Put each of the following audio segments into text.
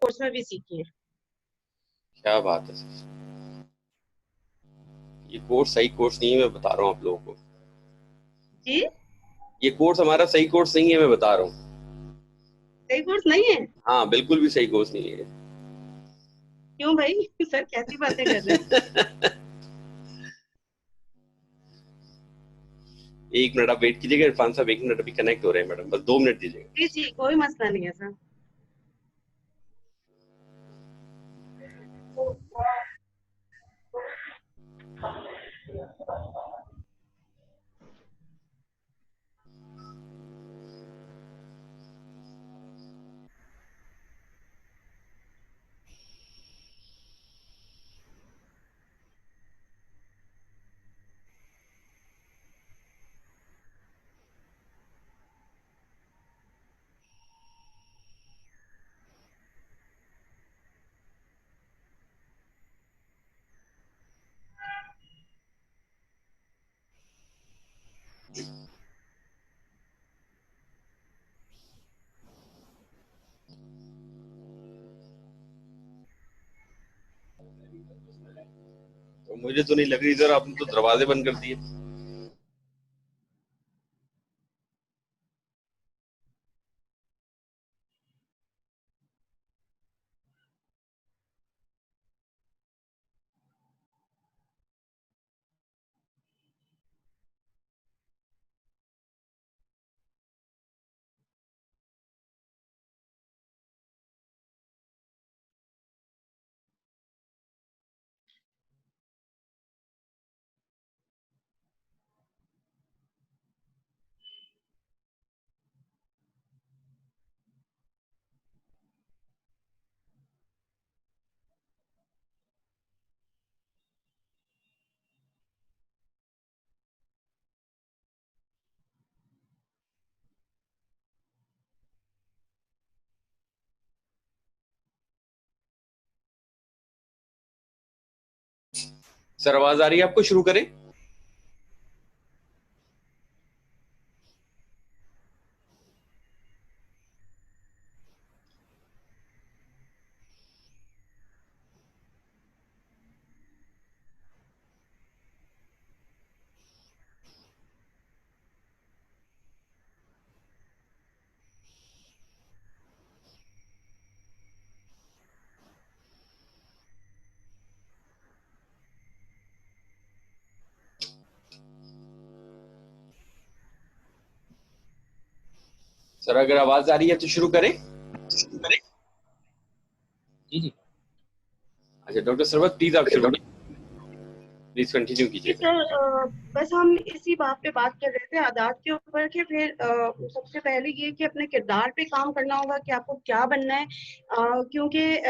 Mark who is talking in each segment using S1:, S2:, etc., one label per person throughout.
S1: Course میں بھی سیکھی ہے.
S2: کیا بات ہے سر. یہ کورس صحیح کورس نہیں ہے, میں بتا رہا ہوں آپ لوگوں کو.
S1: جی
S2: یہ کورس ہمارا صحیح کورس نہیں ہے, میں بتا رہا ہوں.
S1: صحیح کورس نہیں ہے؟
S2: ہاں بالکل بھی صحیح کورس نہیں ہے.
S1: کیوں بھائی سر کیسی باتیں کر رہے ہیں؟
S2: ایک منٹ آپ ویٹ کیجیے گا عرفان صاحب, ایک منٹ ابھی کنیکٹ ہو رہے ہیں میڈم, بس 2 منٹ دیجیے گا.
S1: جی جی کوئی مسئلہ نہیں ہے سر.
S2: مجھے تو نہیں لگ رہی سر, آپ نے تو دروازے بند کر دیے. سر آواز آ رہی ہے آپ کو, شروع کریں؟ سر اگر آواز آ رہی ہے تو شروع کریں.
S3: جی جی
S2: اچھا ڈاکٹر سرورت پلیز آپ شروع پلیز کنٹینیو
S1: جی
S2: کیجیے.
S1: سر بس ہم اسی بات پہ بات کر رہے تھے عادات کے اوپر کہ پھر سب سے پہلے یہ کہ اپنے کردار پہ کام کرنا ہوگا کہ آپ کو کیا بننا ہے, کیونکہ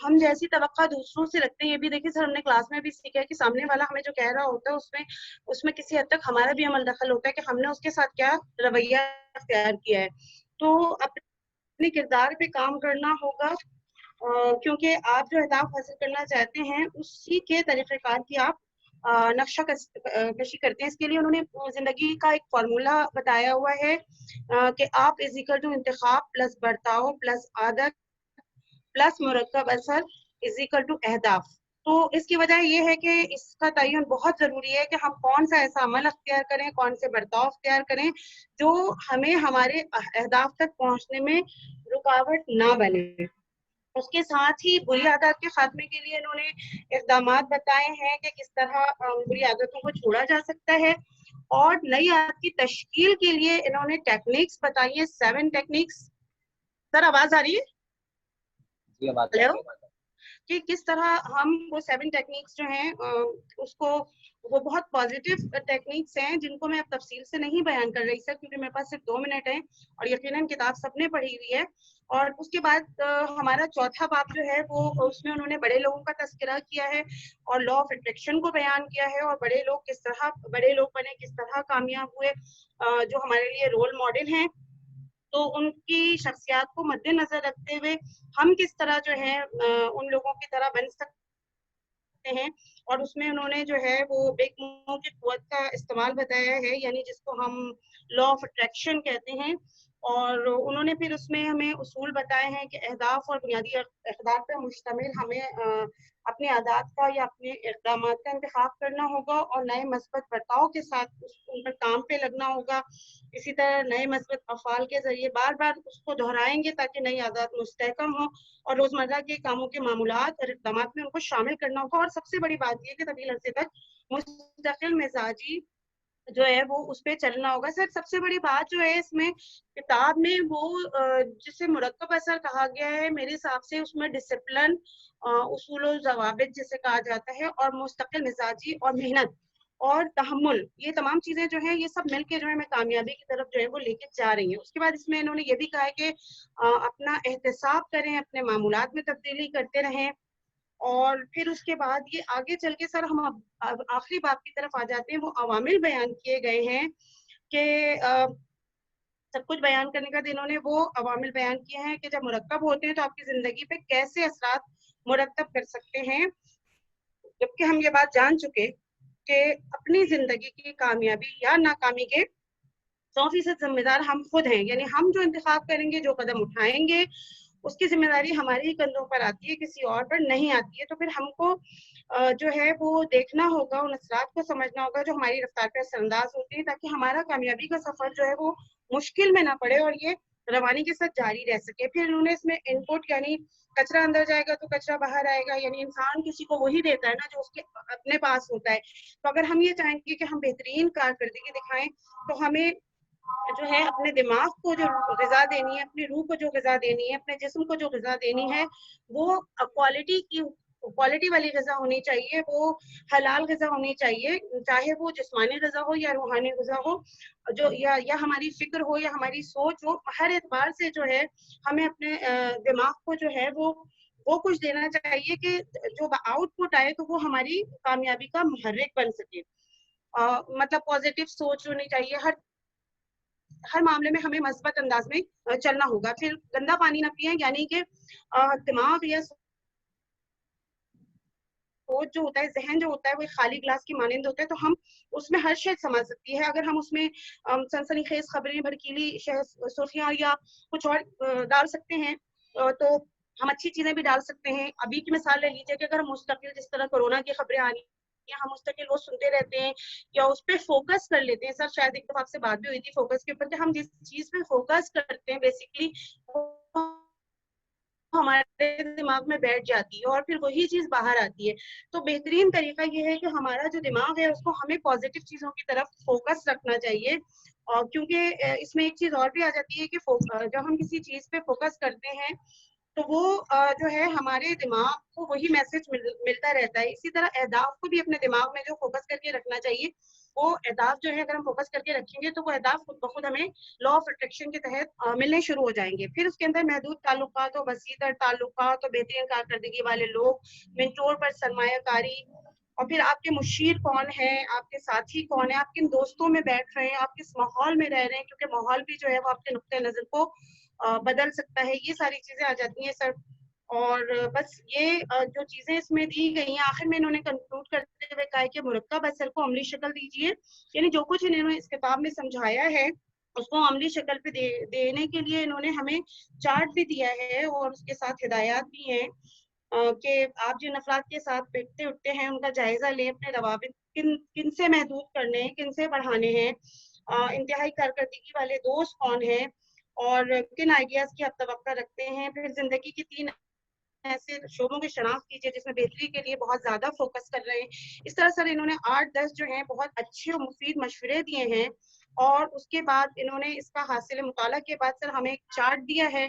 S1: ہم جیسی توقع دوسروں سے رکھتے ہیں. یہ بھی دیکھیں سر ہم نے کلاس میں بھی سیکھا ہے کہ سامنے والا ہمیں جو کہہ رہا ہوتا ہے اس میں کسی حد تک ہمارا بھی عمل دخل ہوتا ہے کہ ہم نے اس کے ساتھ کیا رویہ اختیار کیا ہے. تو اپنے کردار پہ کام کرنا ہوگا, کیونکہ آپ جو اہداف حاصل کرنا چاہتے ہیں اسی کے طریقہ کار کی آپ نقشہ کشی کرتے ہیں. اس کے لیے انہوں نے زندگی کا ایک فارمولا بتایا ہوا ہے کہ آپ از اکول ٹو انتخاب پلس برتاؤ پلس عادت پلس مرکب اثر از اکول ٹو اہداف. تو اس کی وجہ یہ ہے کہ اس کا تعین بہت ضروری ہے کہ ہم کون سا ایسا عمل اختیار کریں, کون سے برتاؤ اختیار کریں جو ہمیں ہمارے اہداف تک پہنچنے میں رکاوٹ نہ بنے. اس کے ساتھ ہی بری عادات کے خاتمے کے لیے انہوں نے اقدامات بتائے ہیں کہ کس طرح بری عادتوں کو چھوڑا جا سکتا ہے, اور نئی عادت کی تشکیل کے لیے انہوں نے ٹیکنیکس بتائی ہیں, 7 ٹیکنیکس. سر آواز آ رہی ہے؟
S3: جی بات
S1: ہیلو, کہ کس طرح ہم وہ 7 ٹیکنیکس جو ہیں اس کو, وہ بہت پازیٹیو ٹیکنیکس ہیں جن کو میں اب تفصیل سے نہیں بیان کر رہی سر, کیونکہ میرے پاس صرف 2 منٹ ہیں اور یقیناً کتاب سب نے پڑھی ہوئی ہے. اور اس کے بعد ہمارا چوتھا باب جو ہے وہ اس میں انہوں نے بڑے لوگوں کا تذکرہ کیا ہے اور لا آف اٹریکشن کو بیان کیا ہے, اور بڑے لوگ کس طرح بڑے لوگ بنے, کس طرح کامیاب ہوئے, جو ہمارے لیے رول ماڈل ہیں. تو ان کی شخصیات کو مد نظر رکھتے ہوئے ہم کس طرح جو ہے ان لوگوں کی طرح بن سکتے ہیں. اور اس میں انہوں نے جو ہے وہ بیک موو کی قوت کا استعمال بتایا ہے, یعنی جس کو ہم لا آف اٹریکشن کہتے ہیں. اور انہوں نے پھر اس میں ہمیں اصول بتائے ہیں کہ اہداف اور بنیادی اقدار پر مشتمل ہمیں اپنے عادات کا یا اپنے اقدامات کا انتخاب کرنا ہوگا اور نئے مثبت برتاؤ کے ساتھ ان پر کام پہ لگنا ہوگا. اسی طرح نئے مثبت افعال کے ذریعے بار بار اس کو دہرائیں گے تاکہ نئی عادات مستحکم ہوں اور روزمرہ کے کاموں کے معمولات اور اقدامات میں ان کو شامل کرنا ہوگا. اور سب سے بڑی بات یہ کہ طویل عرصے تک مستقل مزاجی جو ہے وہ اس پہ چلنا ہوگا. سر سب سے بڑی بات جو ہے اس میں کتاب میں وہ جسے مرکب اثر کہا گیا ہے میرے حساب سے اس میں ڈسپلن، اصول و ضوابط جسے کہا جاتا ہے، اور مستقل مزاجی اور محنت اور تحمل، یہ تمام چیزیں جو ہیں یہ سب مل کے جو ہے ہمیں کامیابی کی طرف جو ہے وہ لے کے جا رہی ہیں. اس کے بعد اس میں انہوں نے یہ بھی کہا ہے کہ اپنا احتساب کریں، اپنے معمولات میں تبدیلی کرتے رہیں. اور پھر اس کے بعد یہ آگے چل کے سر ہم اب آخری بات کی طرف آ جاتے ہیں. وہ عوامل بیان کیے گئے ہیں کہ سب کچھ بیان کرنے کا انہوں نے وہ عوامل بیان کیے ہیں کہ جب مرکب ہوتے ہیں تو آپ کی زندگی پہ کیسے اثرات مرتب کر سکتے ہیں. جبکہ ہم یہ بات جان چکے کہ اپنی زندگی کی کامیابی یا ناکامی کے 100% ذمہ دار ہم خود ہیں. یعنی ہم جو انتخاب کریں گے، جو قدم اٹھائیں گے، اس کی ذمہ داری ہمارے ہی کندھوں پر آتی ہے، کسی اور پر نہیں آتی ہے. تو پھر ہم کو جو ہے وہ دیکھنا ہوگا، ان اثرات کو سمجھنا ہوگا جو ہماری رفتار پر اثر انداز ہوتے ہیں، تاکہ ہمارا کامیابی کا سفر جو ہے وہ مشکل میں نہ پڑے اور یہ روانی کے ساتھ جاری رہ سکے. پھر انہوں نے اس میں ان پٹ یعنی کچرا اندر جائے گا تو کچرا باہر آئے گا، یعنی انسان کسی کو وہی دیتا ہے نا جو اس کے اپنے پاس ہوتا ہے. تو اگر ہم یہ چاہیں گے کہ ہم بہترین کارکردگی دکھائیں تو ہمیں جو ہے اپنے دماغ کو جو غذا دینی ہے، اپنی روح کو جو غذا دینی ہے، اپنے جسم کو جو غذا دینی ہے، وہ کوالٹی والی غذا ہونی چاہیے، وہ حلال غذا ہونی چاہیے، چاہے وہ جسمانی غذا ہو یا روحانی غذا ہو، جو یا ہماری فکر ہو یا ہماری سوچ ہو. ہر اعتبار سے جو ہے ہمیں اپنے دماغ کو جو ہے وہ کچھ دینا چاہیے کہ جو آؤٹ پٹ آئے تو وہ ہماری کامیابی کا محرک بن سکے. مطلب پازیٹیو سوچ ہونی چاہیے، ہر معاملے میں ہمیں مثبت انداز میں چلنا ہوگا. پھر گندا پانی نہ پیئیں، یعنی کہ دماغ یا سوچ جو ہوتا ہے، ذہن جو ہوتا ہے، وہ خالی گلاس کی مانند ہوتا ہے. تو ہم اس میں ہر شے سمجھ سکتی ہے. اگر ہم اس میں سنسنی خیز خبریں، بھڑکیلی سرخیاں یا کچھ اور ڈال سکتے ہیں تو ہم اچھی چیزیں بھی ڈال سکتے ہیں. ابھی کی مثال لے لیجیے کہ اگر ہم مستقل جس طرح کورونا کی خبریں آ رہی ہیں، ہم مستقل وہ سنتے رہتے ہیں یا اس پہ فوکس کر لیتے ہیں. سر شاید ایک دفعہ آپ سے بات بھی ہوئی تھی فوکس کے اوپر کہ ہم جس چیز پہ فوکس کرتے ہیں بیسکلی ہمارے دماغ میں بیٹھ جاتی ہے اور پھر وہی چیز باہر آتی ہے. تو بہترین طریقہ یہ ہے کہ ہمارا جو دماغ ہے اس کو ہمیں پازیٹیو چیزوں کی طرف فوکس رکھنا چاہیے. اور کیونکہ اس میں ایک چیز اور بھی آ جاتی ہے کہ جب ہم کسی چیز پہ فوکس کرتے ہیں تو وہ جو ہے ہمارے دماغ کو وہی میسج ملتا رہتا ہے. اسی طرح اہداف کو بھی اپنے دماغ میں جو فوکس کر کے رکھنا چاہیے، وہ اہداف جو ہے اگر ہم فوکس کر کے رکھیں گے تو وہ اہداف خود بخود ہمیں لا آف اٹریکشن کے تحت ملنے شروع ہو جائیں گے. پھر اس کے اندر محدود تعلقات و وسیع تر تعلقات و بہترین کارکردگی والے لوگ، منٹور پر سرمایہ کاری، اور پھر آپ کے مشیر کون ہیں، آپ کے ساتھی کون ہیں، آپ کن دوستوں میں بیٹھ رہے ہیں، آپ کس ماحول میں رہ رہے ہیں، کیونکہ ماحول بھی جو ہے وہ آپ کے نقطۂ نظر کو بدل سکتا ہے. یہ ساری چیزیں آ جاتی ہیں سر. اور بس یہ جو چیزیں اس میں دی گئی ہیں، آخر میں انہوں نے کنکلوڈ کرتے ہوئے کہا کہ مرکب اثر کو عملی شکل دیجیے. یعنی جو کچھ انہوں نے اس کتاب میں سمجھایا ہے اس کو عملی شکل پہ دینے کے لیے انہوں نے ہمیں چارٹ بھی دیا ہے اور اس کے ساتھ ہدایات بھی ہیں کہ آپ جن افراد کے ساتھ بیٹھتے اٹھتے ہیں ان کا جائزہ لیں، اپنے روابط کن سے محدود کرنے ہیں، کن سے بڑھانے ہیں، انتہائی کارکردگی والے دوست کون ہیں اور کن آئیڈیاز کی آپ توقع رکھتے ہیں. پھر زندگی کی 3 ایسے شعبوں کی شناخت کیجیے جس میں بہتری کے لیے بہت زیادہ فوکس کر رہے ہیں. اس طرح سر انہوں نے 8-10 جو ہیں بہت اچھے اور مفید مشورے دیے ہیں. اور اس کے بعد انہوں نے اس کا حاصل مطالعہ کے بعد سر ہمیں ایک چارٹ دیا ہے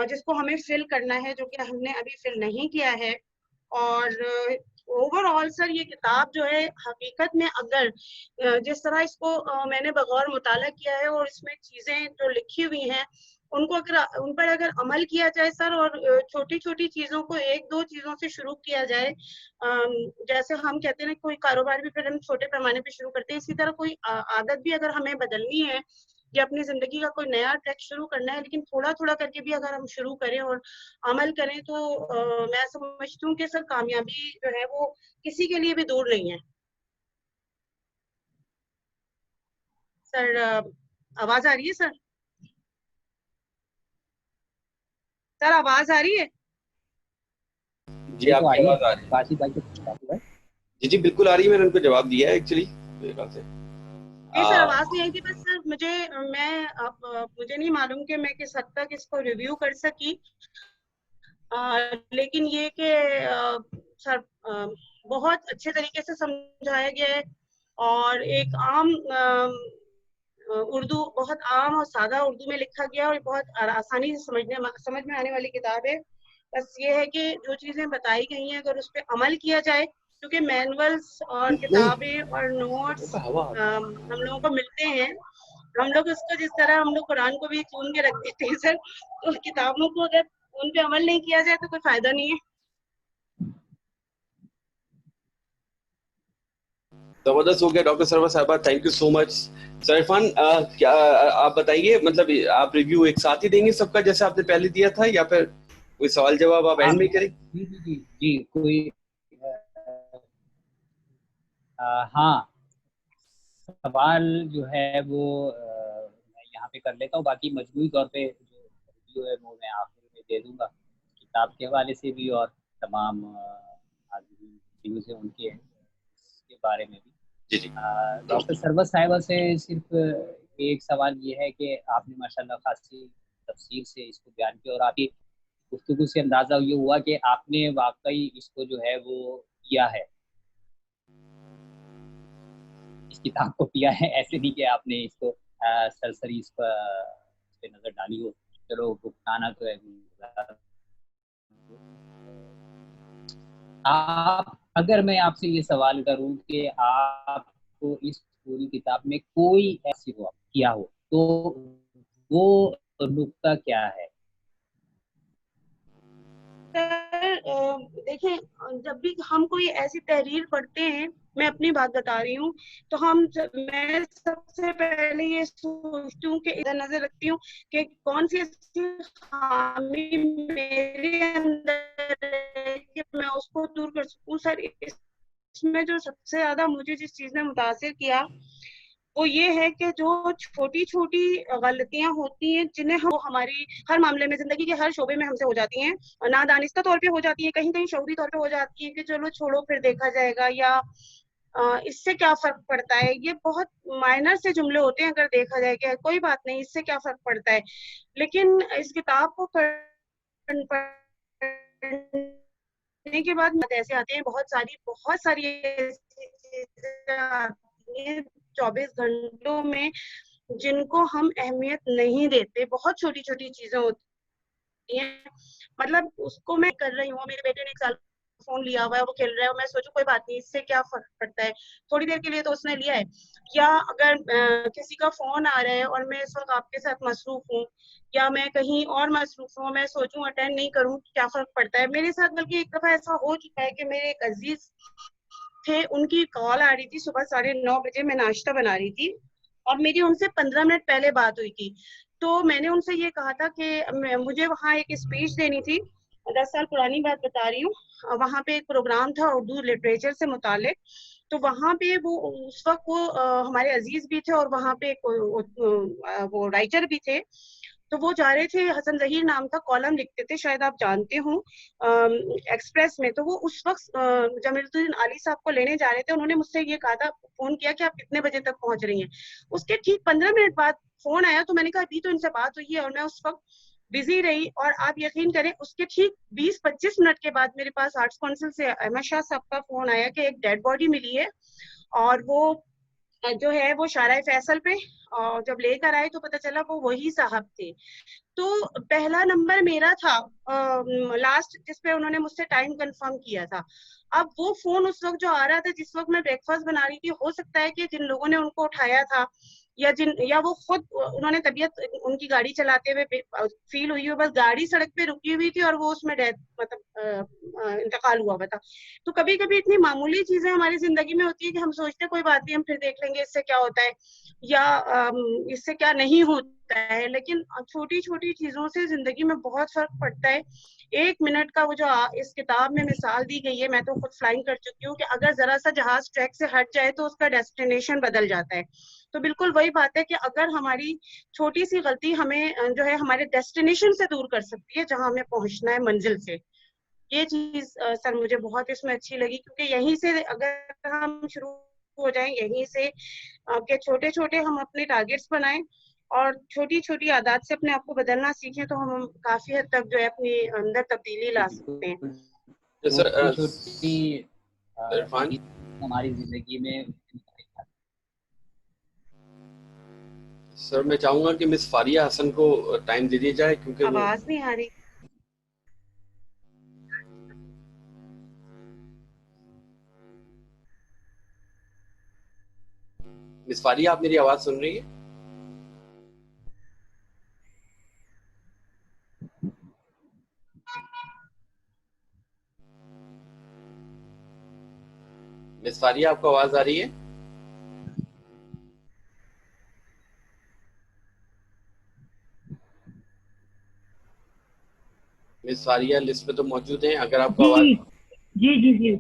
S1: جس کو ہمیں فل کرنا ہے، جو کہ ہم نے ابھی فل نہیں کیا ہے. اور اوور آل سر یہ کتاب جو ہے حقیقت میں اگر جس طرح اس کو میں نے بغور مطالعہ کیا ہے اور اس میں چیزیں جو لکھی ہوئی ہیں ان پر اگر عمل کیا جائے سر، اور چھوٹی چھوٹی چیزوں کو 1-2 چیزوں سے شروع کیا جائے، جیسے ہم کہتے ہیں کوئی کاروبار بھی پھر ہم چھوٹے پیمانے پہ شروع کرتے ہیں، اسی طرح کوئی عادت بھی اگر ہمیں بدلنی ہے یا اپنی زندگی کا کوئی نیا ٹریک شروع کرنا ہے، لیکن تھوڑا تھوڑا کر کے بھی اگر ہم شروع کریں اور عمل کریں تو میں سمجھتی ہوں کہ سر کامیابی جو ہے وہ کسی کے لیے بھی دور نہیں ہے. سر آواز آ رہی ہے سر؟ سر آواز آ رہی ہے؟
S2: جی آپ کی آواز آ رہی ہے.
S3: باسی بھائی کو پوچھتا ہوں.
S2: جی جی بالکل آ رہی ہے, میں نے ان کو جواب دیا ہے ایکچولی میرے خیال سے.
S1: جی سر آواز نہیں آئی تھی, بس سر مجھے نہیں معلوم کہ میں کس حد تک اس کو ریویو کر سکی, لیکن یہ کہ سر بہت اچھے طریقے سے سمجھایا گیا ہے, اور ایک عام اردو, بہت عام اور سادہ اردو میں لکھا گیا, اور بہت آسانی سے سمجھ میں آنے والی کتاب ہے. بس یہ ہے کہ جو چیزیں بتائی گئی ہیں اگر اس پہ عمل کیا جائے, کیونکہ مینولس اور کتابیں اور نوٹس ہم لوگوں کو ملتے ہیں, ہم لوگ اس کو جس طرح ہم لوگ قرآن کو بھی چون کے رکھ دیتے ہیں سر, تو کتابوں کو اگر ان پہ عمل نہیں کیا جائے تو کوئی فائدہ نہیں ہے.
S2: زبردست ہو گیا ڈاکٹر سرور صاحبہ, تھینک یو سو مچ. سر عرفان کیا آپ بتائیے, مطلب آپ ریویو ایک ساتھ ہی دیں گے سب کا جیسے آپ نے پہلے دیا تھا, یا پھر کوئی سوال جواب آپ اینڈ میں کریں؟
S3: جی جی جی جی کوئی ہاں سوال جو ہے وہ میں یہاں پہ کر لیتا ہوں, باقی مجموعی طور پہ جو ریویو ہے وہ میں آخر میں دے دوں گا کتاب کے حوالے سے بھی, اور تمام ریویوز ہیں ان کے بارے میں بھی.
S2: جی جی
S3: ڈاکٹر سرور صاحبہ سے صرف ایک سوال یہ ہے کہ آپ نے ماشاءاللہ خاصی تفصیل سے اس کو بیان کیا, اور آپ کی گفتگو سے اندازہ یہ ہوا کہ آپ نے واقعی اس کو جو ہے وہ کیا ہے, اس کتاب کو کیا ہے, ایسے نہیں کہ آپ نے اس کو سرسری اس پہ نظر ڈالی ہو. چلو بکتانا تو ہے. اگر میں آپ سے یہ سوال کروں کہ آپ کو اس پوری کتاب میں کوئی ایسی ہو کیا ہو تو وہ نقطہ کیا ہے؟
S1: دیکھیں, جب بھی ہم کوئی ایسی تحریر پڑھتے ہیں, میں اپنی بات بتا رہی ہوں, تو میں سب سے پہلے یہ سوچتی ہوں کہ ادھر نظر رکھتی ہوں کہ کون سی ایسی خامی میرے اندر ہے کہ میں اس کو دور کر سکوں. سر اس میں جو سب سے زیادہ مجھے جس چیز نے متاثر کیا وہ یہ ہے کہ جو چھوٹی چھوٹی غلطیاں ہوتی ہیں جنہیں ہماری ہر معاملے میں, زندگی کے ہر شعبے میں ہم سے ہو جاتی ہیں, نادانستہ طور پہ ہو جاتی ہے, کہیں کہیں شعوری طور پہ ہو جاتی ہے کہ چلو چھوڑو پھر دیکھا جائے گا, یا اس سے کیا فرق پڑتا ہے. یہ بہت مائنر سے جملے ہوتے ہیں, اگر دیکھا جائے کہ کوئی بات نہیں, اس سے کیا فرق پڑتا ہے. لیکن اس کتاب کو پڑھنے کے بعد ایسے آتے ہیں, بہت ساری ایسی چیزیں آتی ہیں 24 گھنٹوں میں جن کو ہم اہمیت نہیں دیتے. بہت چھوٹی چھوٹی چیزیں ہوتی ہیں, مطلب اس کو میں کر رہی ہوں, میرے بیٹے نے 1 سال فون لیا ہوا ہے, وہ کھیل رہا ہے, اور میں سوچوں کوئی بات نہیں, اس سے کیا فرق پڑتا ہے, تھوڑی دیر کے لیے تو اس نے لیا ہے. یا اگر کسی کا فون آ رہا ہے اور میں اس وقت آپ کے ساتھ مصروف ہوں, یا میں کہیں اور مصروف ہوں, میں سوچوں اٹینڈ نہیں کروں, کیا فرق پڑتا ہے میرے ساتھ. بلکہ ایک دفعہ ایسا ہو چکا ہے کہ میرے ایک عزیز تھے, ان کی کال آ رہی تھی صبح 9:30 بجے, میں ناشتہ بنا رہی تھی, اور میری ان سے 15 منٹ پہلے بات ہوئی تھی. تو میں نے ان سے یہ کہا تھا کہ مجھے وہاں ایک اسپیچ دینی تھی, 10 سال پرانی بات بتا رہی ہوں, وہاں پہ ایک پروگرام تھا اردو لٹریچر سے متعلق. تو وہاں پہ وہ اس وقت وہ ہمارے عزیز بھی تھے, اور وہاں پہ وہ رائٹر بھی تھے. تو وہ جا رہے تھے, حسن ظہیر نام کا, کالم لکھتے تھے, شاید آپ جانتے ہوں, ایکسپریس میں. تو وہ اس وقت جمیل الدین علی صاحب کو لینے جا رہے تھے. انہوں نے مجھ سے یہ کہا تھا, فون کیا کہ آپ کتنے بجے تک پہنچ رہی ہیں. اس کے ٹھیک 15 منٹ بعد فون آیا, تو میں نے کہا ابھی تو ان سے بات ہوئی ہے, اور میں اس وقت بزی رہی. اور آپ یقین کریں, اس کے ٹھیک 20-25 منٹ کے بعد میرے پاس آرٹس کونسل سے احمد شاہ صاحب کا فون آیا کہ ایک ڈیڈ باڈی ملی ہے, اور وہ جو ہے وہ شارع فیصل پہ, اور جب لے کر آئے تو پتہ چلا وہ وہی صاحب تھے. تو پہلا نمبر میرا تھا لاسٹ, جس پہ انہوں نے مجھ سے ٹائم کنفرم کیا تھا. اب وہ فون اس وقت جو آ رہا تھا, جس وقت میں بریک فاسٹ بنا رہی تھی, ہو سکتا ہے کہ جن لوگوں نے ان کو اٹھایا تھا, یا وہ خود انہوں نے طبیعت ان کی گاڑی چلاتے ہوئے فیل ہوئی ہو, بس گاڑی سڑک پہ رکی ہوئی تھی اور وہ اس میں انتقال ہوا ہوا تھا. تو کبھی کبھی اتنی معمولی چیزیں ہماری زندگی میں ہوتی ہے کہ ہم سوچتے ہیں کوئی بات نہیں, ہم پھر دیکھ لیں گے اس سے کیا ہوتا ہے, یا اس سے کیا نہیں ہوتا ہے. لیکن چھوٹی چھوٹی چیزوں سے زندگی میں بہت فرق پڑتا ہے. 1 منٹ کا وہ جو اس کتاب میں مثال دی گئی ہے, میں تو خود فلائنگ کر چکی ہوں, کہ اگر ذرا سا جہاز ٹریک سے ہٹ جائے تو اس کا ڈیسٹینیشن بدل جاتا ہے. तो बिल्कुल वही बात है कि अगर हमारी छोटी सी गलती हमें जो है हमारे डेस्टिनेशन से दूर कर सकती है, जहां हमें पहुंचना है मंजिल से। ये चीज सर मुझे बहुत इसमें अच्छी लगी, क्योंकि यहीं से अगर हम शुरू हो जाएं, यहीं से के छोटे छोटे हम अपने टारगेट्स बनाएं और छोटी छोटी आदत से अपने आप को बदलना सीखें, तो हम काफी हद तक जो है अपनी अंदर तब्दीली ला सकते हैं।
S3: छोटी छोटी
S2: इरफान
S3: हमारी जिंदगी में।
S2: सर मैं चाहूंगा कि मिस फारिया हसन को टाइम दे दिया जाए, क्योंकि वो
S1: आवाज नहीं आ रही।
S2: मिस फारिया, आप मेरी आवाज सुन रही है? मिस फारिया, आपको आवाज आ रही है? मिस फारिया लिस्ट पे तो मौजूद हैं, अगर आपको
S4: जी
S2: आवाज
S4: जी जी जी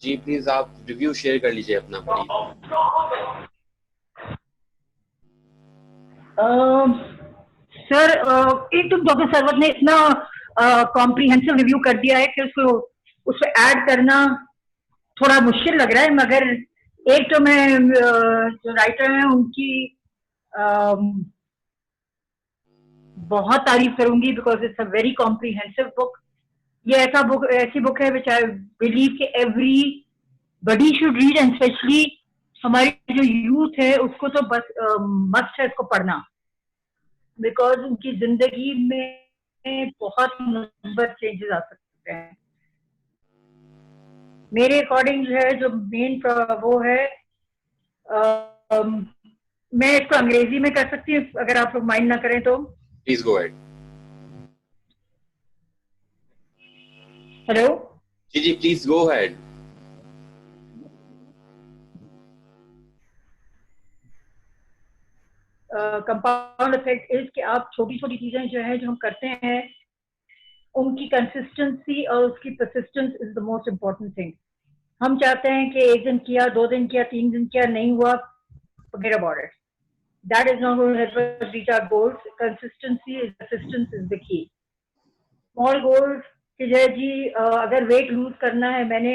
S2: जी प्लीज आप रिव्यू शेयर कर लीजिए अपना प्लीज।
S4: सर एक तो डॉक्टर सरवत ने इतना कॉम्प्रिहेंसिव रिव्यू कर दिया है कि उसको उसको ऐड करना थोड़ा मुश्किल लग रहा है, मगर एक तो मैं जो राइटर हैं उनकी बहुत तारीफ करूंगी, because it's a very comprehensive book. ये ऐसी बुक है विच आई बिलीव कि everybody should read, and specially हमारी जो यूथ है उसको तो बस मस्ट है इसको पढ़ना, बिकॉज उनकी जिंदगी में बहुत नंबर चेंजेस आ सकते हैं। मेरे अकॉर्डिंग जो है जो मेन वो है, मैं इसको अंग्रेजी में कर सकती हूँ अगर आप लोग माइंड ना करें तो।
S2: Please go ahead.
S4: हेलो
S2: जी जी please go ahead.
S4: Compound effect is कि आप छोटी छोटी चीजें जो है जो हम करते हैं उनकी कंसिस्टेंसी और उसकी persistence is the most important thing. हम चाहते हैं कि एक दिन किया, 2 दिन किया, 3 दिन किया, नहीं हुआ, forget about it. That is not going to help us reach our goals. Consistency is persistence is the key. Small goals कि जय जी अगर वेट लूज करना है, मैंने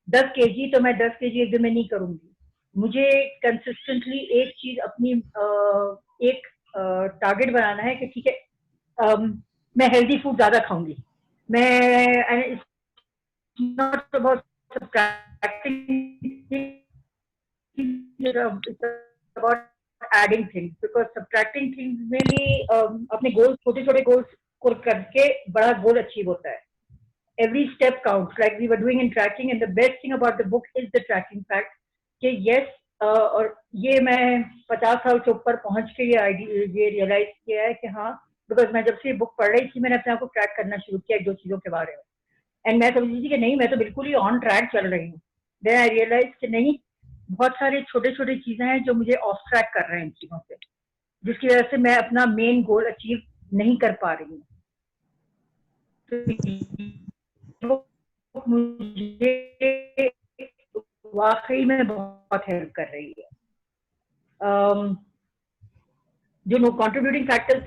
S4: 10 kg तो मैं 10 kg एक दिन में नहीं करूंगी। मुझे कंसिस्टेंटली एक चीज अपनी एक टारगेट बनाना है कि ठीक है मैं हेल्दी फूड ज्यादा खाऊंगी, मैं not about subtracting, it's about adding things, because subtracting things में भी अपने गोल्स छोटे छोटे गोल्स को करके बड़ा गोल अचीव होता है। Every step counts, like we were doing in tracking, and the best thing about the book is the tracking fact कि yes और ये मैं 50 साल से ऊपर पहुंच के ये रियलाइज किया है कि हाँ, बिकॉज मैं जब से ये बुक पढ़ रही थी मैंने अपने आप को ट्रैक करना शुरू किया एक दो चीजों के बारे में, एंड मैं समझी थी कि नहीं मैं तो बिल्कुल ही ऑन ट्रैक चल रही हूँ। देन आई रियलाइज कि नहीं, बहुत सारे छोटे छोटे चीजें हैं जो मुझे ऑफ ट्रैक कर रहे हैं इन चीजों से, जिसकी वजह से मैं अपना मेन गोल अचीव नहीं कर पा रही हूँ। तो मुझे वाकई में बहुत हेल्प कर रही है। जो नो कंट्रीब्यूटिंग फैक्टर्स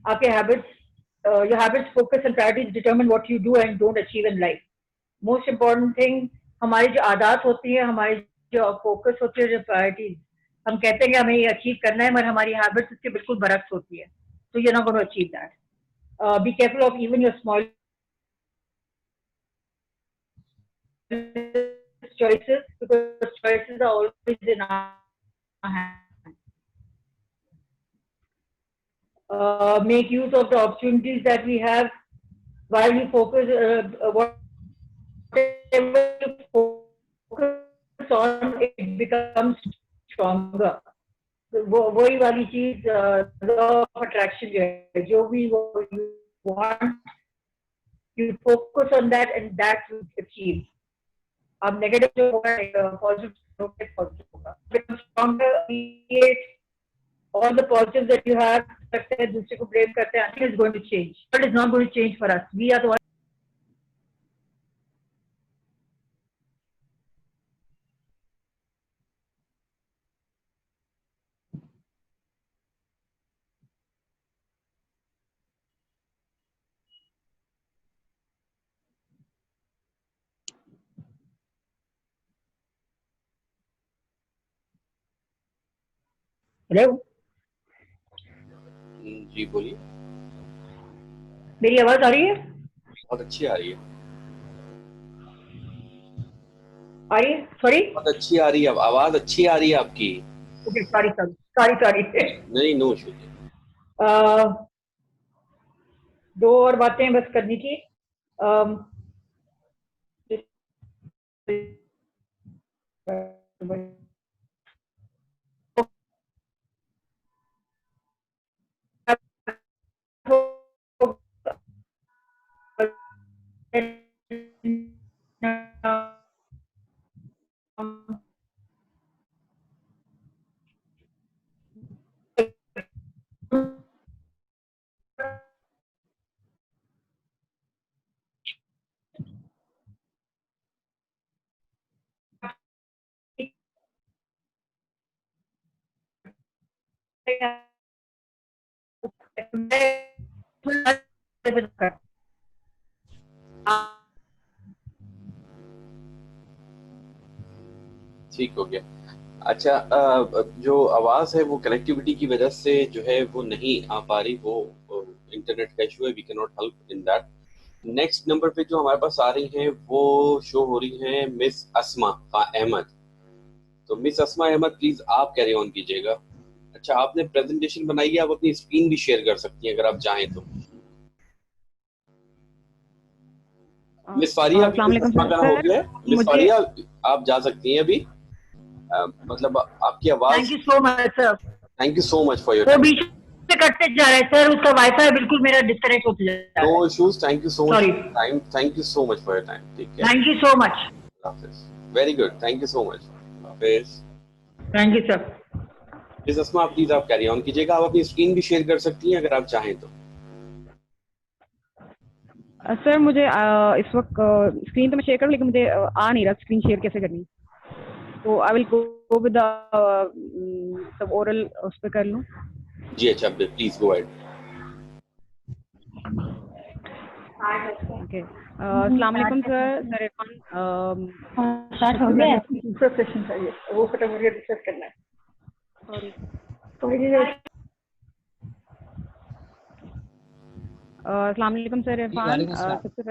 S4: आपके habits, your habits, focus and priorities determine what you do and don't achieve in life. Most important thing, हमारी जो आदत होती है, हमारी जो फोकस होती है, जो प्रायोरिटीज, हम कहते हैं कि हमें ये अचीव करना है, मगर हमारी हैबिट्स उसके बिल्कुल बरक्स होती है, तो you're not going to achieve that. Be careful of even your small choices, because choices are always in our hands. Make use of the opportunities that we have while you focus, whatever you focus on, it becomes stronger. वही वाली चीज law of attraction जो है, जो भी you want, you focus on that and that will achieve. अब negative जो होगा पॉजिटिव होगा, become stronger, create all the positives that you have, करते हैं दूसरे को ब्लेम करते हैं, nothing is going to change. What is not going to change for us? We are the one. Hello,
S2: जी बोलिए।
S4: मेरी आवाज आ रही है?
S2: बहुत अच्छी आ रही है,
S4: आ रही है? सॉरी,
S2: बहुत अच्छी आ रही है, आवाज अच्छी आ रही है आपकी।
S4: Okay, sorry sorry sorry sorry.
S2: नहीं, नो इशू।
S4: दो और बातें बस करनी थी।
S2: ठीक हो गया। अच्छा, जो आवाज है वो कनेक्टिविटी की वजह से जो है वो नहीं आ पा रही, वो इंटरनेट का इशू है, we can not help in that. Next number पे जो हमारे पास आ रही हैं वो शो हो रही हैं मिस अस्मा अहमद। तो मिस अस्मा अहमद प्लीज आप कैरी ऑन कीजिएगा। अच्छा, आपने प्रेजेंटेशन बनाई है, आप अपनी स्क्रीन भी शेयर कर सकती हैं अगर आप चाहें तो। मिस फारिया, अभी मिस अस्मा का हो गया है। मिस फारिया, आप जा सकती हैं अभी। मतलब आपकी आवाज।
S4: Thank you so much sir.
S2: Thank you so much for your
S4: वो
S2: टाइम।
S4: बीच में कटते जा रहा है सर, उसका वाईफाई बिल्कुल मेरा डिस्कनेक्ट होते जा रहा है।
S2: No issues, thank you so much
S4: Sorry.
S2: Time, thank you so much for your time. ठीक है,
S4: thank you so much.
S2: Very good, thank you so much. हाफिज।
S4: Thank you sir.
S2: Miss Asma please आप carry on कीजिएगा। आप अपनी screen भी share कर सकती हैं अगर आप चाहें तो।
S5: सर मुझे इस वक्त स्क्रीन तो मैं शेयर करूँ, लेकिन मुझे आ नहीं रहा स्क्रीन शेयर कैसे करनी। तो I will go with the sub oral उस पर कर लूँ।
S2: जी अच्छा, प्लीज गो अहेड।
S5: ओके, अस्सलाम वालेकुम सर। सर इरफान
S4: स्टार्ट हो गया, दूसरा सेशन चाहिए, वो खत्म हो गया, डिस्कस करना है।
S5: सॉरी। अस्सलाम वालेकुम सर इरफान।
S3: वालेकुम अस्सलाम।
S5: सबसे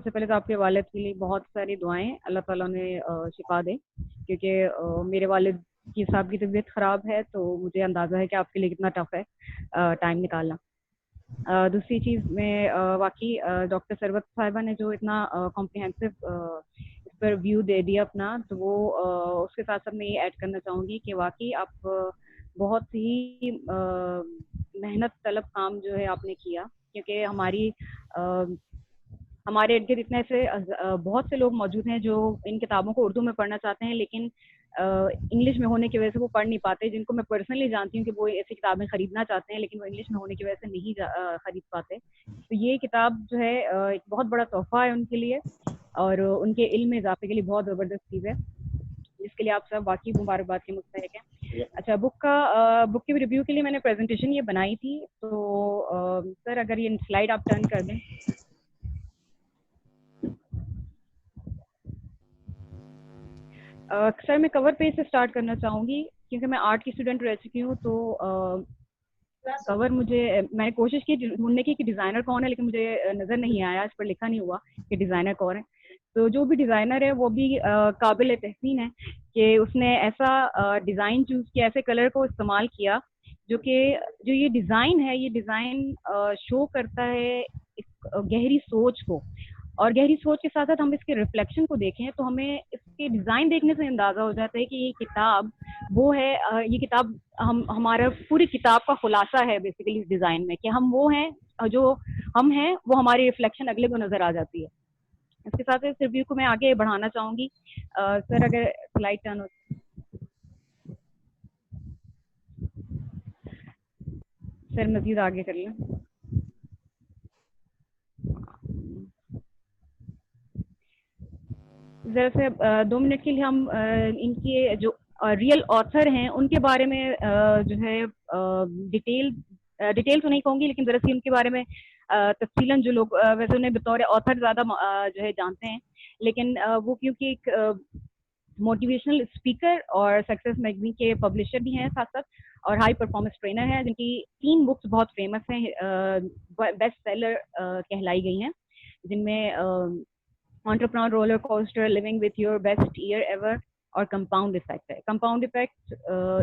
S5: पहले तो आपके वालिद के लिए बहुत सारी दुआएं, अल्लाह ताला ने शिफा दे, क्योंकि मेरे वालिद की साहब की तबीयत ख़राब है, तो मुझे अंदाज़ा है कि आपके लिए कितना टफ है टाइम निकालना। दूसरी चीज़ में वाकई डॉक्टर सरवत साहिबा ने जो इतना कॉम्प्रिहेंसिव इस पर व्यू दे दिया अपना, तो वो उसके साथ साथ मैं ये ऐड करना चाहूँगी कि वाकई आप बहुत ही मेहनत तलब काम जो है आपने किया, क्योंकि हमारे इर्द गिर्द इतने ऐसे बहुत से लोग मौजूद हैं जो इन किताबों को उर्दू में पढ़ना चाहते हैं, लेकिन इंग्लिश में होने की वजह से वो पढ़ नहीं पाते, जिनको मैं पर्सनली जानती हूँ कि वो ऐसी किताबें खरीदना चाहते हैं, लेकिन वो इंग्लिश में होने की वजह से नहीं खरीद पाते। तो ये किताब जो है एक बहुत बड़ा तोहफा है उनके लिए, और उनके इल्म में इजाफे के लिए बहुत ज़बरदस्त चीज़ है, जिसके लिए आप सब वाकई मुबारकबाद के मुस्तहिक हैं। अच्छा, बुक के रिव्यू के लिए मैंने प्रेजेंटेशन ये बनाई थी, तो सर अगर ये स्लाइड आप टर्न कर दें। सर मैं कवर पेज से स्टार्ट करना चाहूँगी, क्योंकि मैं आर्ट की स्टूडेंट रह चुकी हूँ, तो कवर मैंने कोशिश की ढूंढने की कि डिज़ाइनर कौन है, लेकिन मुझे नज़र नहीं आया, इस पर लिखा नहीं हुआ कि डिज़ाइनर कौन है। तो जो भी डिज़ाइनर है वो भी काबिल तहसीन है कि उसने ऐसा डिज़ाइन चूज़ किया, ऐसे कलर को इस्तेमाल किया जो ये डिज़ाइन है, ये डिज़ाइन शो करता है इस गहरी सोच को, और गहरी सोच के साथ साथ हम इसके रिफ्लेक्शन को देखें तो हमें इसके डिज़ाइन देखने से अंदाज़ा हो जाता है कि ये किताब वो है, ये किताब हमारा पूरी किताब का खुलासा है बेसिकली इस डिज़ाइन में, कि हम वो हैं, जो हम हैं वो हमारी रिफ्लेक्शन अगले को नज़र आ जाती है। इसके साथ इस रिव्यू को मैं आगे बढ़ाना चाहूँगी। सर अगर स्लाइड टर्न हो, सर मज़ीद आगे कर लें। ज़रा से 2 मिनट के लिए हम इनके जो रियल ऑथर हैं उनके बारे में जो है डिटेल तो नहीं कहूँगी, लेकिन ज़रा सी उनके बारे में तफसीलन जो लोग वैसे उन्हें बतौर ऑथर ज़्यादा जो है जानते हैं, लेकिन वो क्योंकि एक मोटिवेशनल स्पीकर और सक्सेस मैगजीन के पब्लिशर भी हैं साथ साथ, और हाई परफॉर्मेंस ट्रेनर हैं, जिनकी 3 बुक्स बहुत फेमस हैं, बेस्ट सेलर कहलाई गई हैं, जिनमें entrepreneur roller coaster, living with your best year ever और कंपाउंड इफेक्ट है। कंपाउंड इफेक्ट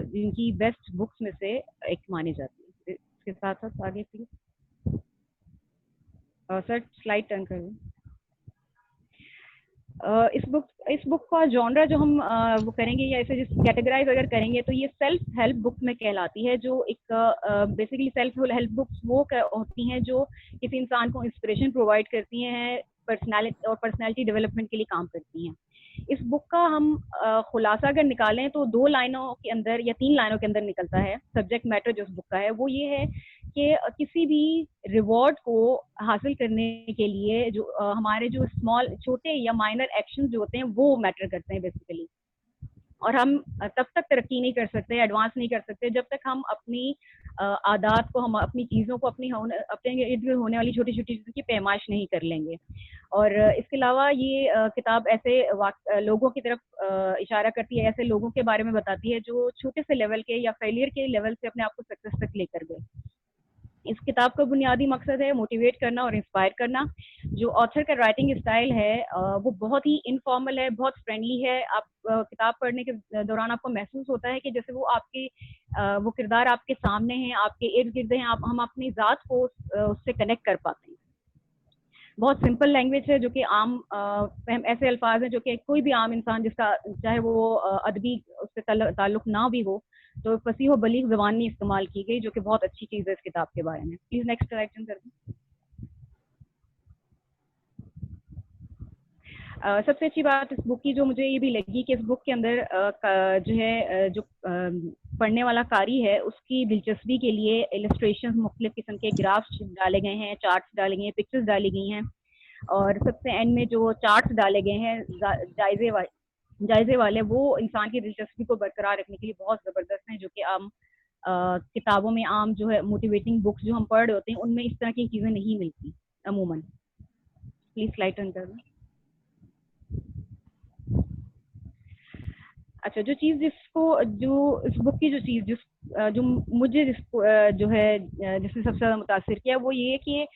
S5: जिनकी बेस्ट बुक्स में से एक मानी जाती है। इसके साथ साथ आगे प्लीज सर स्लाइड टर्न करें। इस बुक का जॉनरा जो हम वो करेंगे या इसे जिस कैटेगराइज अगर करेंगे तो ये सेल्फ हेल्प बुक में कहलाती है, जो एक बेसिकली सेल्फ हेल्प बुक्स वो होती हैं जो किसी इंसान को इंस्पिरेशन प्रोवाइड करती हैं, पर्सनालिटी डेवलपमेंट के लिए काम करती हैं। इस बुक का हम खुलासा अगर निकालें तो 2 लाइनों के अंदर या 3 लाइनों के अंदर निकलता है। सब्जेक्ट मैटर जो इस बुक का है वो ये है कि किसी भी रिवॉर्ड को हासिल करने के लिए जो हमारे जो स्मॉल छोटे या माइनर एक्शन जो होते हैं वो मैटर करते हैं बेसिकली, और हम तब तक तरक्की नहीं कर सकते, एडवांस नहीं कर सकते जब तक हम अपनी आदत को, हम अपनी चीज़ों को, अपने इर्द गिर्द होने वाली छोटी छोटी चीज़ों की पैमाइश नहीं कर लेंगे। और इसके अलावा ये किताब ऐसे लोगों की तरफ इशारा करती है, ऐसे लोगों के बारे में बताती है जो छोटे से लेवल के या फेलियर के लेवल से अपने आप को सक्सेस तक लेकर गए। इस किताब का बुनियादी मकसद है मोटिवेट करना और इंस्पायर करना। जो ऑथर का राइटिंग स्टाइल है वो बहुत ही इनफॉर्मल है, बहुत फ्रेंडली है। आप किताब पढ़ने के दौरान आपको महसूस होता है कि जैसे वो आपके वो किरदार आपके सामने हैं, आपके इर्द गिर्द हैं, हम अपनी ज़ात को उससे कनेक्ट कर पाते हैं। बहुत सिंपल लैंग्वेज है, जो कि आम ऐसे अल्फाज हैं जो कि कोई भी आम इंसान जिसका चाहे वो अदबी उससे ताल्लुक ना भी हो तो फसीह व बलीग ज़बान में इस्तेमाल की गई, जो कि बहुत अच्छी चीज़ है इस किताब के बारे में। प्लीज़ नेक्स्ट करेक्शन कर दें। सबसे अच्छी बात इस बुक की जो मुझे ये भी लगी कि इस बुक के अंदर जो है जो पढ़ने वाला कारी है उसकी दिलचस्पी के लिए इलस्ट्रेशन, मुख्तलिफ किस्म के ग्राफ्स डाले गए हैं, चार्ट्स डाले गए हैं, पिक्चर्स डाली गई हैं, और सबसे एंड में जो चार्ट्स डाले गए हैं जायजे वाले वो इंसान की दिलचस्पी को बरकरार रखने के लिए बहुत ज़बरदस्त हैं, जो कि आम किताबों में आम जो है मोटिवेटिंग बुक्स जो हम पढ़ रहे होते हैं उनमें इस तरह की चीज़ें नहीं मिलती अमूमन। प्लीज़ स्लाइड टर्न कर दें। अच्छा, जो इस बुक की जो चीज़ जो मुझे जो है जिसने सबसे ज़्यादा मुतासिर किया वो ये कि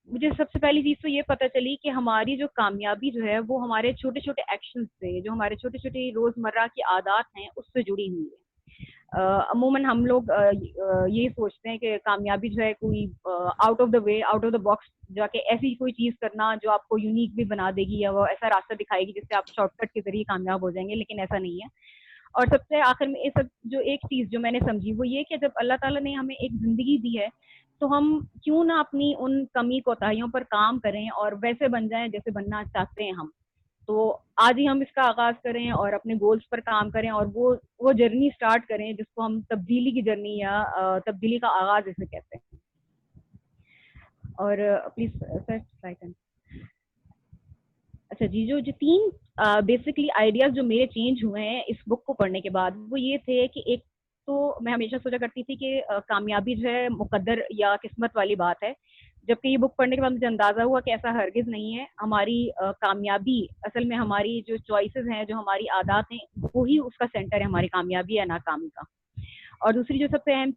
S5: मुझे सबसे पहली चीज़ तो ये पता चली कि हमारी जो कामयाबी जो है वो हमारे छोटे छोटे एक्शन से, जो हमारे छोटे छोटे रोज़मर्रा की आदत हैं उससे जुड़ी हुई है। अमूमन हम लोग ये सोचते हैं कि कामयाबी जो है कोई out of the way, out of the box जाके ऐसी कोई चीज़ करना जो आपको यूनिक भी बना देगी या वो ऐसा रास्ता दिखाएगी जिससे आप शॉर्टकट के जरिए कामयाब हो जाएंगे, लेकिन ऐसा नहीं है। और सबसे आखिर में ये सब जो एक चीज़ जो मैंने समझी वो ये कि जब अल्लाह ताला ने हमें एक ज़िंदगी दी है तो हम क्यों ना अपनी उन कमी कोताहियों पर काम करें और वैसे बन जाएं जैसे बनना चाहते हैं हम। तो आज ही हम इसका आगाज़ करें और अपने गोल्स पर काम करें और वो जर्नी स्टार्ट करें जिसको हम तब्दीली की जर्नी या तब्दीली का आगाज़ इसे कहते हैं। और प्लीज़ सर स्लाइड। अच्छा जी, जो 3 बेसिकली आइडियाज़ जो मेरे चेंज हुए हैं इस बुक को पढ़ने के बाद वो ये थे कि एक तो मैं हमेशा सोचा करती थी कि कामयाबी जो है मुकद्दर या किस्मत वाली बात है, जबकि ये बुक पढ़ने के बाद मुझे अंदाज़ा हुआ कि ऐसा हरगिज़ नहीं है। हमारी कामयाबी असल में हमारी जो चॉइसेस हैं, जो हमारी आदत हैं, वही उसका सेंटर है हमारी कामयाबी या नाकामी का। और दूसरी जो सबसे अहम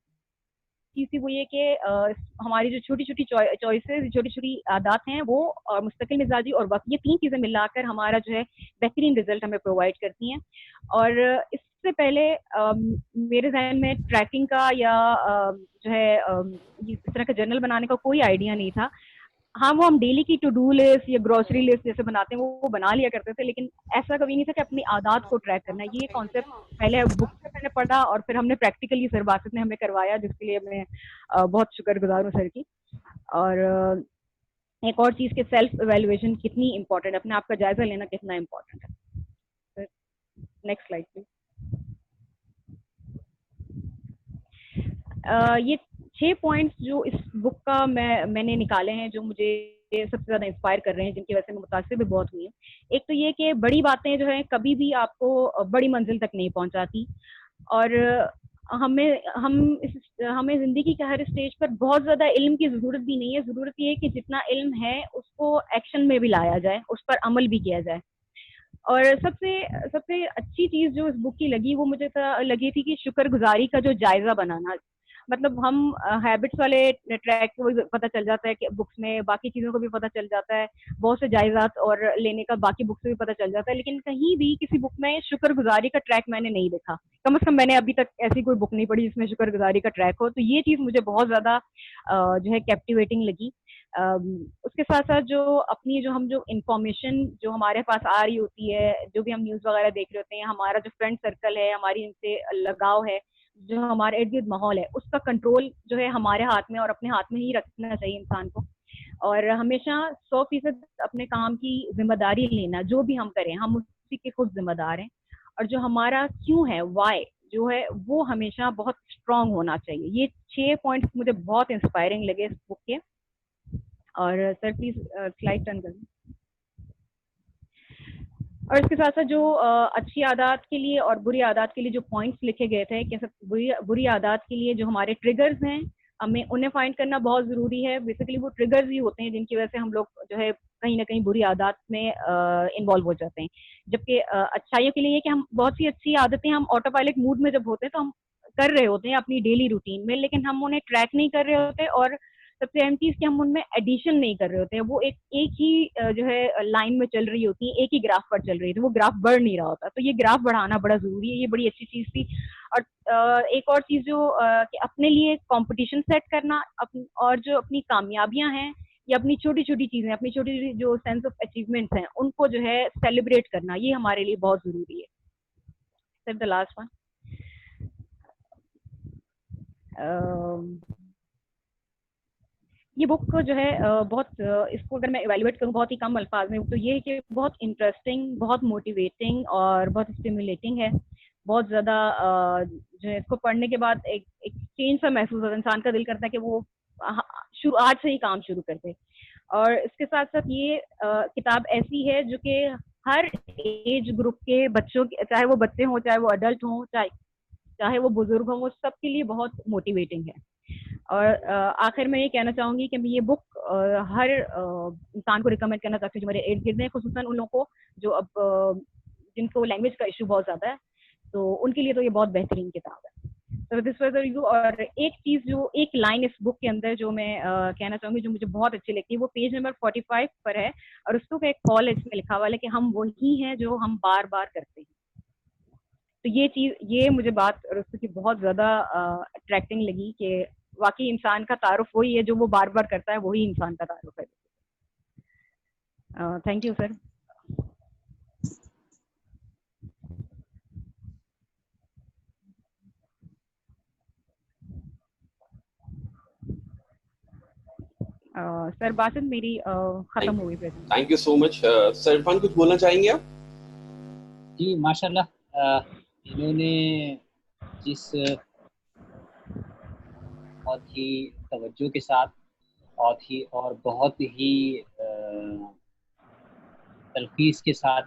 S5: चीज़ थी वो ये कि हमारी जो छोटी छोटी चॉइसेस, छोटी छोटी आदत हैं वो और मुस्तकिल मिजाजी और वक्त, ये 3 चीज़ें मिलाकर हमारा जो है बेहतरीन रिजल्ट हमें प्रोवाइड करती हैं। और इससे पहले मेरे जहन में ट्रैकिंग का या जो है इस तरह का जर्नल बनाने का कोई आइडिया नहीं था। हाँ, वो हम डेली की टू डू लिस्ट या ग्रोसरी लिस्ट जैसे बनाते हैं वो बना लिया करते थे, लेकिन ऐसा कभी नहीं था कि अपनी आदत को ट्रैक करना। ये कॉन्सेप्ट पहले बुक से मैंने पढ़ा और फिर हमने प्रैक्टिकली सर बासित ने हमें करवाया, जिसके लिए मैं बहुत शुक्रगुजार हूँ सर की। और एक और चीज़ के सेल्फ एवेल्युएशन कितनी इम्पोर्टेंट है, अपने आप का जायजा लेना कितना इम्पोर्टेंट है। Next slide please. ये 6 पॉइंट्स जो इस बुक का मैंने निकाले हैं जो मुझे सबसे ज़्यादा इंस्पायर कर रहे हैं, जिनकी वजह से मैं मुतासिर भी बहुत हुई हूँ। एक तो ये कि बड़ी बातें जो है कभी भी आपको बड़ी मंजिल तक नहीं पहुँचाती, और हमें ज़िंदगी के हर स्टेज पर बहुत ज़्यादा इल्म की ज़रूरत भी नहीं है। ज़रूरत ये है कि जितना इल्म है उसको एक्शन में भी लाया जाए, उस पर अमल भी किया जाए। اور सबसे अच्छी चीज़ जो इस बुक की लगी वो मुझे लगी थी कि शुक्रगुजारी का जो जायज़ा बनाना, मतलब हम हैबिट्स वाले ट्रैक को भी पता चल जाता है कि बुक्स में, बाकी चीज़ों को भी पता चल जाता है, बहुत से जायज़ात और लेने का बाकी बुक से भी पता चल जाता है, लेकिन कहीं भी किसी बुक में शुक्रगुजारी का ट्रैक मैंने नहीं देखा। कम से कम मैंने अभी तक ऐसी कोई बुक नहीं पढ़ी जिसमें शुक्रगुजारी का ट्रैक हो, तो ये चीज़ मुझे बहुत ज़्यादा जो है कैप्टिवेटिंग लगी। उसके साथ साथ जो इंफॉर्मेशन जो हमारे पास आ रही होती है, जो भी हम न्यूज़ वगैरह देख रहे होते हैं, हमारा जो फ्रेंड सर्कल है, हमारी इनसे लगाव है, जो हमारे इर्द गिर्द माहौल है, उसका कंट्रोल जो है हमारे हाथ में और अपने हाथ में ही रखना चाहिए इंसान को। और हमेशा 100% अपने काम की जिम्मेदारी लेना, जो भी हम करें हम उसी के खुद जिम्मेदार हैं, और जो हमारा क्यों है, वाई जो है, वो हमेशा बहुत स्ट्रांग होना चाहिए। ये 6 पॉइंट्स मुझे बहुत इंस्पायरिंग लगे इस बुक के। और सर प्लीज स्लाइड टर्न करें। और इसके साथ साथ जो अच्छी आदत के लिए और बुरी आदत के लिए जो पॉइंट्स लिखे गए थे कि बुरी आदत के लिए जो हमारे ट्रिगर्स हैं, हमें उन्हें फाइंड करना बहुत ज़रूरी है। बेसिकली वो ट्रिगर्स ही होते हैं जिनकी वजह से हम लोग जो है कहीं ना कहीं बुरी आदत में इन्वॉल्व हो जाते हैं। जबकि अच्छाइयों के लिए ये कि हम बहुत सी अच्छी आदतें हम ऑटो पायलट मूड में जब होते हैं तो हम कर रहे होते हैं अपनी डेली रूटीन में, लेकिन हम उन्हें ट्रैक नहीं कर रहे होते, और सबसे अहम चीज़ कि हम उनमें एडिशन नहीं कर रहे होते हैं। वो एक ही जो है लाइन में चल रही होती है, एक ही ग्राफ पर चल रही है, तो वो ग्राफ बढ़ नहीं रहा होता। तो ये ग्राफ बढ़ाना बड़ा ज़रूरी है, ये बड़ी अच्छी चीज़ थी। और एक और चीज़ जो कि अपने लिए कंपटीशन सेट करना, और जो अपनी कामयाबियां हैं या अपनी छोटी छोटी चीज़ें, अपनी छोटी छोटी जो सेंस ऑफ अचीवमेंट्स हैं, उनको जो है सेलिब्रेट करना, ये हमारे लिए बहुत ज़रूरी है। सर द लास्ट वन, ये बुक जो है बहुत इसको अगर मैं इवेल्युएट करूँ बहुत ही कम अल्फाज में, तो ये है कि बहुत इंटरेस्टिंग, बहुत मोटिवेटिंग और बहुत स्टिमुलेटिंग है। बहुत ज़्यादा जो है इसको पढ़ने के बाद एक चेंज सा महसूस होता है, इंसान का दिल करता है कि वो आज से ही काम शुरू करते। और इसके साथ साथ ये किताब ऐसी है जो कि हर एज ग्रुप के बच्चों, चाहे वो बच्चे हों, चाहे वो अडल्ट हों, चाहे वो बुजुर्ग हों, वो सबके लिए बहुत मोटिवेटिंग है। और आखिर में ये कहना चाहूँगी कि मैं ये बुक हर इंसान को रिकमेंड करना चाहती हूँ जो मेरे इर्द गिर्द हैं, खुसूसन उन लोगों को जो अब जिनको लैंग्वेज का इशू बहुत ज़्यादा है, तो उनके लिए तो ये बहुत बेहतरीन किताब है। तो दिस वाज रिव्यू। और एक चीज़, जो एक लाइन इस बुक के अंदर जो मैं कहना चाहूँगी, जो मुझे बहुत अच्छी लगती है, वो पेज नंबर 45 पर है, और उसको एक कॉल इसमें लिखा हुआ है कि हम वही हैं जो हम बार बार करते हैं। तो ये चीज़, ये मुझे बात रुस्तु की बहुत ज़्यादा अट्रैक्टिंग लगी कि वाकई इंसान का तारुफ वही है जो वो बार बार करता है, वही इंसान का तारुफ है। Thank you sir. सर बात मेरी खत्म हो गई presentation.
S2: Thank you so much. Sir Irfan, कुछ बोलना चाहेंगे आप?
S3: जी माशाल्लाह, इन्होंने जिस बहुत ही तवज्जो के साथ और बहुत ही तलखीस के साथ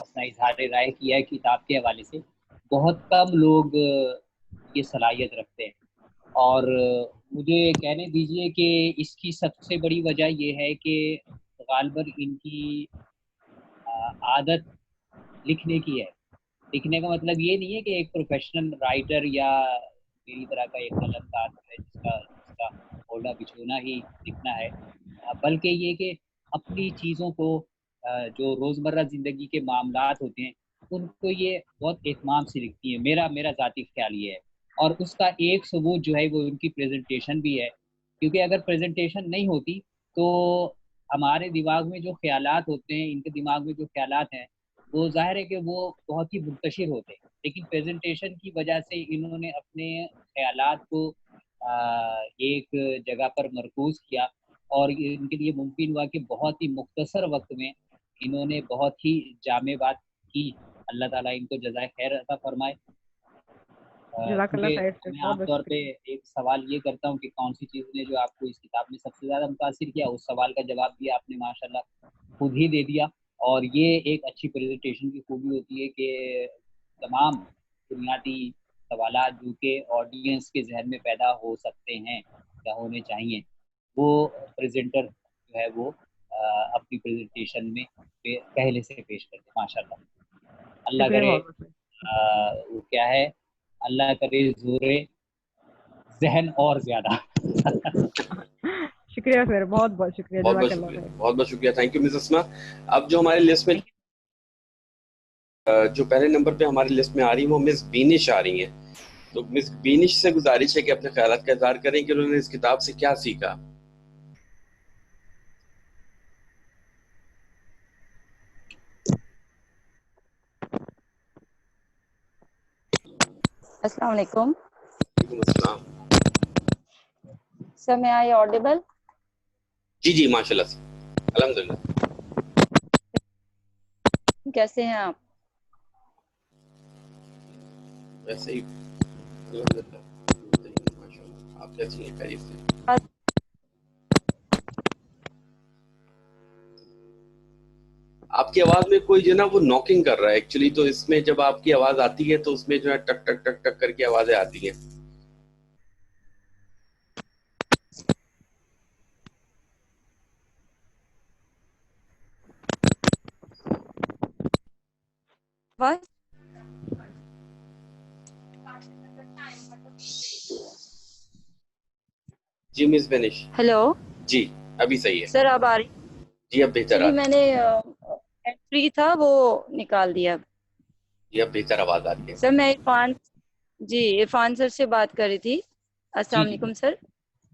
S3: अपना इजहार राय किया है किताब के हवाले से। बहुत कम लोग ये सलाहियत रखते हैं, और मुझे कहने दीजिए कि इसकी सबसे बड़ी वजह ये है कि गालिबन इनकी आदत लिखने की है। लिखने का मतलब ये नहीं है कि एक प्रोफेशनल राइटर या मेरी तरह का एक कलमकार है जिसका ओढ़ना बिछोना ही लिखना है, बल्कि ये कि अपनी चीज़ों को जो रोज़मर्रा ज़िंदगी के मामलात होते हैं उनको ये बहुत एहतमाम से लिखती है। मेरा ज़ाती ख्याल ये है, और उसका एक सबूत जो है वो उनकी प्रेजेंटेशन भी है, क्योंकि अगर प्रेजेंटेशन नहीं होती तो हमारे दिमाग में जो ख्यालात होते हैं, इनके दिमाग में जो ख्यालात हैं, वो जाहिर है कि वो बहुत ही मुंतशिर होते हैं, लेकिन प्रेजेंटेशन की वजह से इन्होंने अपने ख्यालात को एक जगह पर मरकूज़ किया, और इनके लिए मुमकिन हुआ कि बहुत ही मुख्तसर वक्त में इन्होंने बहुत ही जामे बात की। अल्लाह ताला इनको जज़ाए खैर अता फरमाए। क्योंकि मैं आमतौर पे एक सवाल ये करता हूँ कि कौन सी चीज़ ने जो आपको इस किताब में सबसे ज़्यादा मुतासिर किया, उस सवाल का जवाब भी आपने माशाल्लाह खुद ही दे दिया। और ये एक अच्छी प्रेजेंटेशन की खूबी होती है कि तमाम बुनियादी सवालात जो कि ऑडियंस के जहन में पैदा हो सकते हैं या होने चाहिए, वो प्रेजेंटर जो है वो اپنی پریزنٹیشن میں پہلے سے پیش کر دیں. ماشاءاللہ, اللہ
S5: شکریہ
S3: کرے
S5: بہت بہت.
S3: وہ کیا ہے, اللہ کرے زور ذہن اور زیادہ.
S5: شکریہ سر, بہت بہت شکریہ,
S2: بہت
S5: جزاک
S2: بہت
S5: اللہ
S2: شکریہ,
S5: خیر.
S2: بہت بہت شکریہ. تھینک یو مس اسما. اب جو ہمارے لسٹ میں جو پہلے نمبر پہ ہماری لسٹ میں آ رہی ہیں وہ مس بینش آ رہی ہیں. تو مس بینش سے گزارش ہے کہ اپنے خیالات کا اظہار کریں کہ انہوں نے اس کتاب سے کیا سیکھا.
S6: السلام علیکم
S2: وعلیکم السلام.
S6: سر, میں آئی آڈیبل؟
S2: جی جی ماشاء اللہ سے, الحمد للہ.
S6: کیسے ہیں آپ؟
S2: ویسے ہی الحمد للہ ماشاء اللہ. آپ کیسی ہیں؟ خیریت سے؟ آپ کی آواز میں کوئی جو ہے نا وہ ناکنگ کر رہا ہے ایکچولی, تو اس میں جب آپ کی آواز آتی ہے تو اس میں جو ہے ٹک ٹک ٹک ٹک کر کے آوازیں آتی ہیں.
S6: بس
S2: جی مس بینش,
S6: ہیلو
S2: جی ابھی صحیح ہے.
S6: سر, اب آ رہی؟
S2: جی اب بہتر آ
S6: ایکچولی
S2: رہی
S6: میں نے فری تھا وہ نکال دیا.
S2: جی اب بہتر آواز آ رہی ہے.
S6: سر میں عرفان سر سے بات کر رہی تھی. السلام
S3: جی
S6: علیکم سر.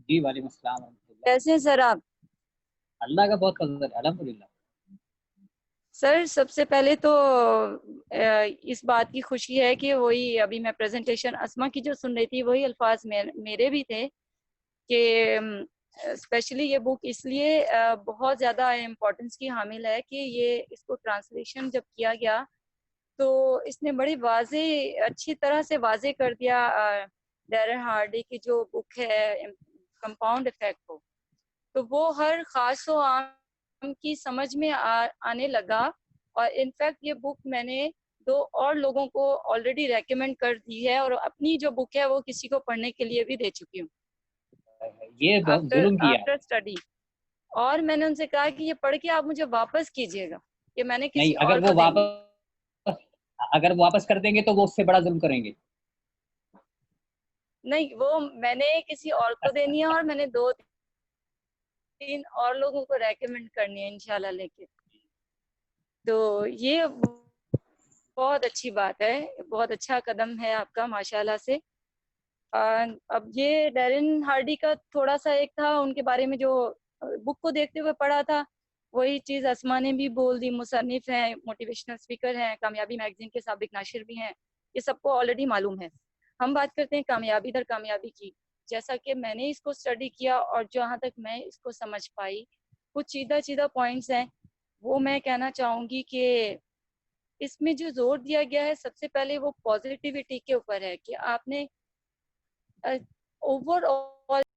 S3: جی وعلیکم السلام ورحمۃ اللہ.
S6: کیسے ہیں سر آپ؟
S3: اللہ کا بہت فضل ہے, الحمد للہ.
S6: سر سب سے پہلے تو اس بات کی خوشی ہے کہ وہی ابھی میں پریزنٹیشن اسما کی جو سن رہی تھی وہی الفاظ میرے بھی تھے کہ اسپیشلی یہ بک اس لیے بہت زیادہ امپورٹنس کی حامل ہے کہ یہ اس کو ٹرانسلیشن جب کیا گیا تو اس نے بڑی واضح اچھی طرح سے واضح کر دیا ڈیرن ہارڈی کی جو بک ہے کمپاؤنڈ ایفیکٹ کو, تو وہ ہر خاص و عام کی سمجھ میں آنے لگا. اور انفیکٹ یہ بک میں نے 2 اور لوگوں کو آلریڈی ریکمینڈ کر دی ہے, اور اپنی جو بک ہے وہ کسی کو پڑھنے کے لیے بھی دے چکی ہوں
S3: یہ بہت ظلم کیا.
S6: After study. اور میں نے ان سے کہا کہ یہ پڑھ کے آپ مجھے واپس کیجیے گا کہ میں نے کسی
S3: نہیں,
S6: اور کو دینی.
S3: اگر واپس کر دیں گے تو وہ اس سے بڑا ظلم کریں گے.
S6: نہیں, وہ میں نے کسی اور کو دینی ہے اور میں نے 2-3 اور لوگوں کو ریکمینڈ کرنی ہے انشاءاللہ لے کے. تو یہ بہت اچھی بات ہے, بہت اچھا قدم ہے آپ کا ماشاءاللہ سے. اب یہ ڈیرن ہارڈی کا تھوڑا سا ایک تھا ان کے بارے میں جو بک کو دیکھتے ہوئے پڑھا تھا, وہی چیز اسما نے بھی بول دی. مصنف ہیں, موٹیویشنل اسپیکر ہیں, کامیابی میگزین کے سابق ناشر بھی ہیں, یہ سب کو آلریڈی معلوم ہے. ہم بات کرتے ہیں کامیابی در کامیابی کی. جیسا کہ میں نے اس کو اسٹڈی کیا اور جہاں تک میں اس کو سمجھ پائی, کچھ چیدہ پوائنٹس ہیں وہ میں کہنا چاہوں گی کہ اس میں جو زور دیا گیا ہے سب سے پہلے وہ پازیٹیوٹی کے اوپر ہے کہ آپ نے اوور آل